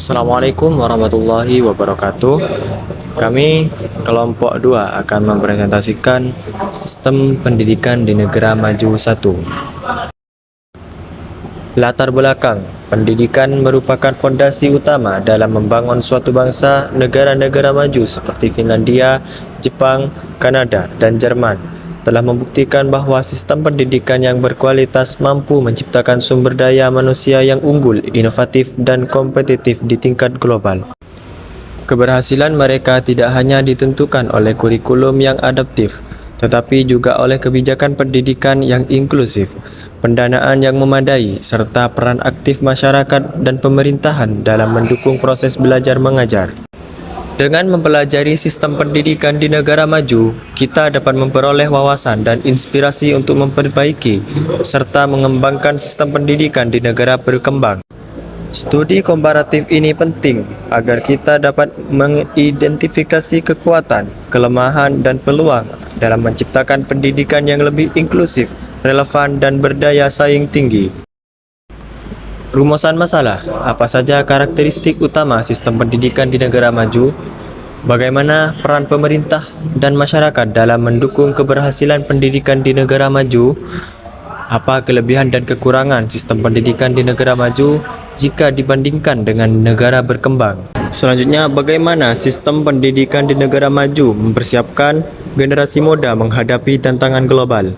Assalamualaikum warahmatullahi wabarakatuh. Kami kelompok 2 akan mempresentasikan sistem pendidikan di negara maju 1. Latar belakang pendidikan merupakan fondasi utama dalam membangun suatu bangsa. Negara-negara maju seperti Finlandia, Jepang, Kanada, dan Jerman telah membuktikan bahwa sistem pendidikan yang berkualitas mampu menciptakan sumber daya manusia yang unggul, inovatif, dan kompetitif di tingkat global. Keberhasilan mereka tidak hanya ditentukan oleh kurikulum yang adaptif, tetapi juga oleh kebijakan pendidikan yang inklusif, pendanaan yang memadai, serta peran aktif masyarakat dan pemerintahan dalam mendukung proses belajar mengajar. Dengan mempelajari sistem pendidikan di negara maju, kita dapat memperoleh wawasan dan inspirasi untuk memperbaiki serta mengembangkan sistem pendidikan di negara berkembang. Studi komparatif ini penting agar kita dapat mengidentifikasi kekuatan, kelemahan, dan peluang dalam menciptakan pendidikan yang lebih inklusif, relevan, dan berdaya saing tinggi. Rumusan masalah, apa saja karakteristik utama sistem pendidikan di negara maju? Bagaimana peran pemerintah dan masyarakat dalam mendukung keberhasilan pendidikan di negara maju? Apa kelebihan dan kekurangan sistem pendidikan di negara maju jika dibandingkan dengan negara berkembang? Selanjutnya, bagaimana sistem pendidikan di negara maju mempersiapkan generasi muda menghadapi tantangan global?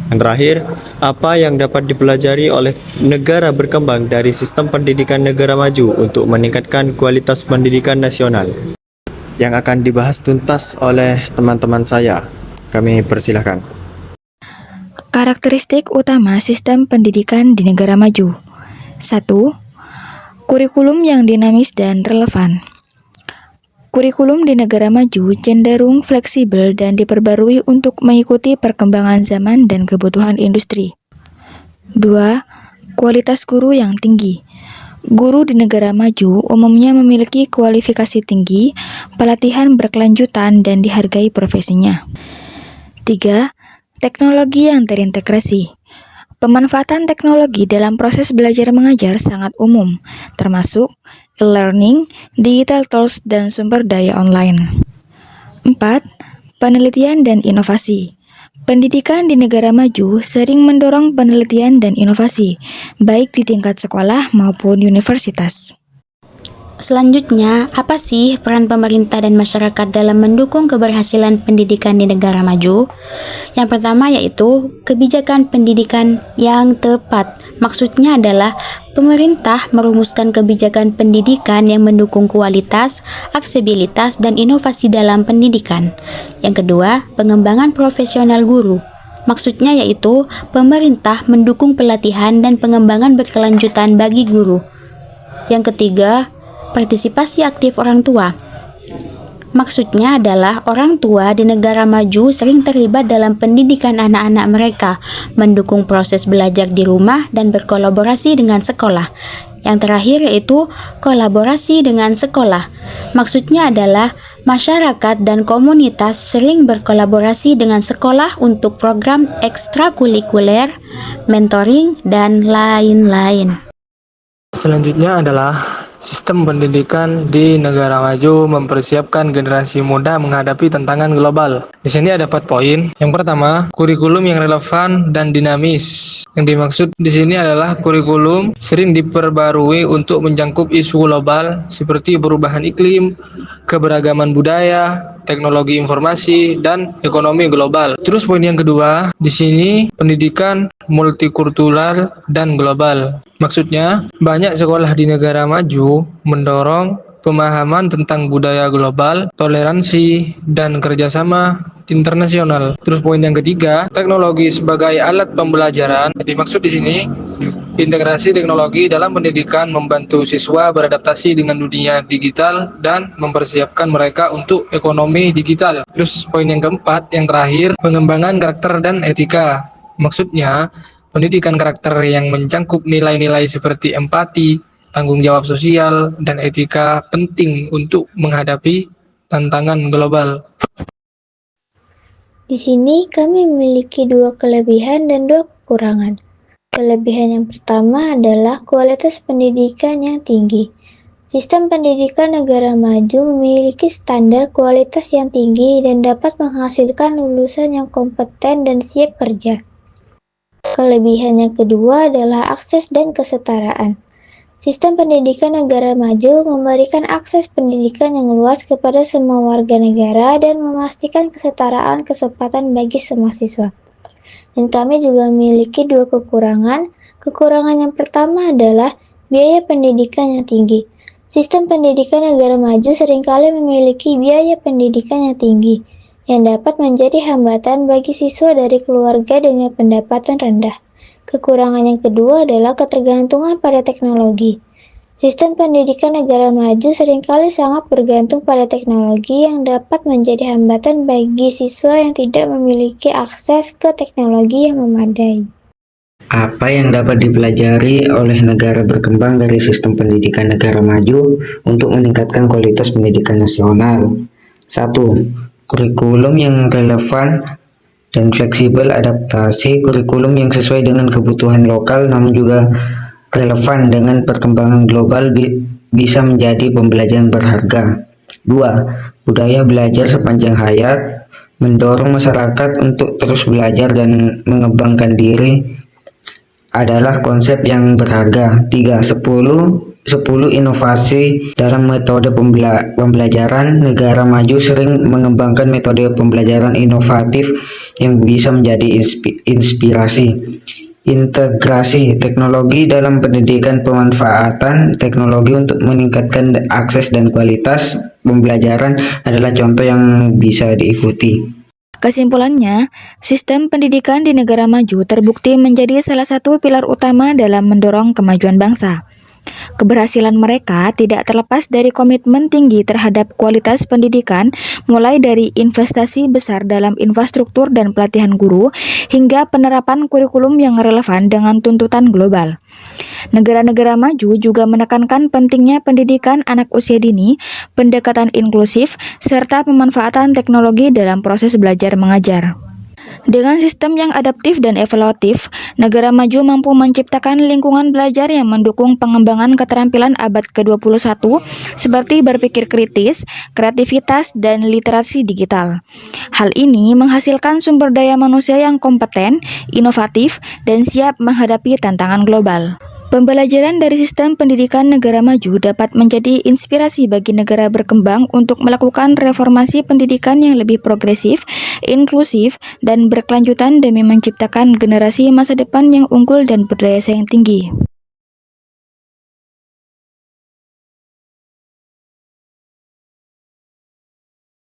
Yang terakhir, apa yang dapat dipelajari oleh negara berkembang dari sistem pendidikan negara maju untuk meningkatkan kualitas pendidikan nasional? Yang akan dibahas tuntas oleh teman-teman saya. Kami persilahkan. Karakteristik utama sistem pendidikan di negara maju. 1. Kurikulum yang dinamis dan relevan. Kurikulum di negara maju cenderung fleksibel dan diperbarui untuk mengikuti perkembangan zaman dan kebutuhan industri. 2. Kualitas guru yang tinggi. Guru di negara maju umumnya memiliki kualifikasi tinggi, pelatihan berkelanjutan, dan dihargai profesinya. 3. Teknologi yang terintegrasi. Pemanfaatan teknologi dalam proses belajar mengajar sangat umum, termasuk e-learning, digital tools, dan sumber daya online. 4. Penelitian dan inovasi. Pendidikan di negara maju sering mendorong penelitian dan inovasi, baik di tingkat sekolah maupun universitas. Selanjutnya, apa sih peran pemerintah dan masyarakat dalam mendukung keberhasilan pendidikan di negara maju? Yang pertama yaitu kebijakan pendidikan yang tepat. Maksudnya adalah pemerintah merumuskan kebijakan pendidikan yang mendukung kualitas, aksesibilitas, dan inovasi dalam pendidikan. Yang kedua, pengembangan profesional guru. Maksudnya yaitu pemerintah mendukung pelatihan dan pengembangan berkelanjutan bagi guru. Yang ketiga, partisipasi aktif orang tua. Maksudnya adalah orang tua di negara maju sering terlibat dalam pendidikan anak-anak mereka, mendukung proses belajar di rumah dan berkolaborasi dengan sekolah. Yang terakhir yaitu kolaborasi dengan sekolah. Maksudnya adalah masyarakat dan komunitas sering berkolaborasi dengan sekolah untuk program ekstrakurikuler, mentoring, dan lain-lain. Selanjutnya adalah sistem pendidikan di negara maju mempersiapkan generasi muda menghadapi tantangan global. Di sini ada 4 poin. Yang pertama, kurikulum yang relevan dan dinamis. Yang dimaksud di sini adalah kurikulum sering diperbarui untuk menjangkau isu global seperti perubahan iklim, keberagaman budaya, teknologi informasi, dan ekonomi global. Terus poin yang kedua, di sini pendidikan multikultural dan global. Maksudnya, banyak sekolah di negara maju mendorong pemahaman tentang budaya global, toleransi, dan kerjasama internasional. Terus poin yang ketiga, teknologi sebagai alat pembelajaran. Dimaksud di sini integrasi teknologi dalam pendidikan membantu siswa beradaptasi dengan dunia digital dan mempersiapkan mereka untuk ekonomi digital. Terus poin yang keempat, yang terakhir, pengembangan karakter dan etika. Maksudnya, pendidikan karakter yang mencangkup nilai-nilai seperti empati, tanggung jawab sosial, dan etika penting untuk menghadapi tantangan global. Di sini kami memiliki 2 kelebihan dan 2 kekurangan. Kelebihan yang pertama adalah kualitas pendidikan yang tinggi. Sistem pendidikan negara maju memiliki standar kualitas yang tinggi dan dapat menghasilkan lulusan yang kompeten dan siap kerja. Kelebihan yang kedua adalah akses dan kesetaraan. Sistem pendidikan negara maju memberikan akses pendidikan yang luas kepada semua warga negara dan memastikan kesetaraan kesempatan bagi semua siswa. Dan kami juga memiliki dua kekurangan. Kekurangan yang pertama adalah biaya pendidikan yang tinggi. Sistem pendidikan negara maju seringkali memiliki biaya pendidikan yang tinggi, yang dapat menjadi hambatan bagi siswa dari keluarga dengan pendapatan rendah. Kekurangan yang kedua adalah ketergantungan pada teknologi. Sistem pendidikan negara maju seringkali sangat bergantung pada teknologi yang dapat menjadi hambatan bagi siswa yang tidak memiliki akses ke teknologi yang memadai. Apa yang dapat dipelajari oleh negara berkembang dari sistem pendidikan negara maju untuk meningkatkan kualitas pendidikan nasional? 1. Kurikulum yang relevan dan fleksibel. Adaptasi kurikulum yang sesuai dengan kebutuhan lokal namun juga relevan dengan perkembangan global bisa menjadi pembelajaran berharga. 2. Budaya belajar sepanjang hayat. Mendorong masyarakat untuk terus belajar dan mengembangkan diri adalah konsep yang berharga. 3. 10 inovasi dalam metode pembelajaran. Negara maju sering mengembangkan metode pembelajaran inovatif yang bisa menjadi inspirasi. Integrasi teknologi dalam pendidikan. Pemanfaatan teknologi untuk meningkatkan akses dan kualitas pembelajaran adalah contoh yang bisa diikuti. Kesimpulannya, sistem pendidikan di negara maju terbukti menjadi salah satu pilar utama dalam mendorong kemajuan bangsa. Keberhasilan mereka tidak terlepas dari komitmen tinggi terhadap kualitas pendidikan, mulai dari investasi besar dalam infrastruktur dan pelatihan guru, hingga penerapan kurikulum yang relevan dengan tuntutan global. Negara-negara maju juga menekankan pentingnya pendidikan anak usia dini, pendekatan inklusif, serta pemanfaatan teknologi dalam proses belajar mengajar. Dengan sistem yang adaptif dan evaluatif, negara maju mampu menciptakan lingkungan belajar yang mendukung pengembangan keterampilan abad ke-21 seperti berpikir kritis, kreativitas, dan literasi digital. Hal ini menghasilkan sumber daya manusia yang kompeten, inovatif, dan siap menghadapi tantangan global. Pembelajaran dari sistem pendidikan negara maju dapat menjadi inspirasi bagi negara berkembang untuk melakukan reformasi pendidikan yang lebih progresif, inklusif, dan berkelanjutan demi menciptakan generasi masa depan yang unggul dan berdaya saing tinggi.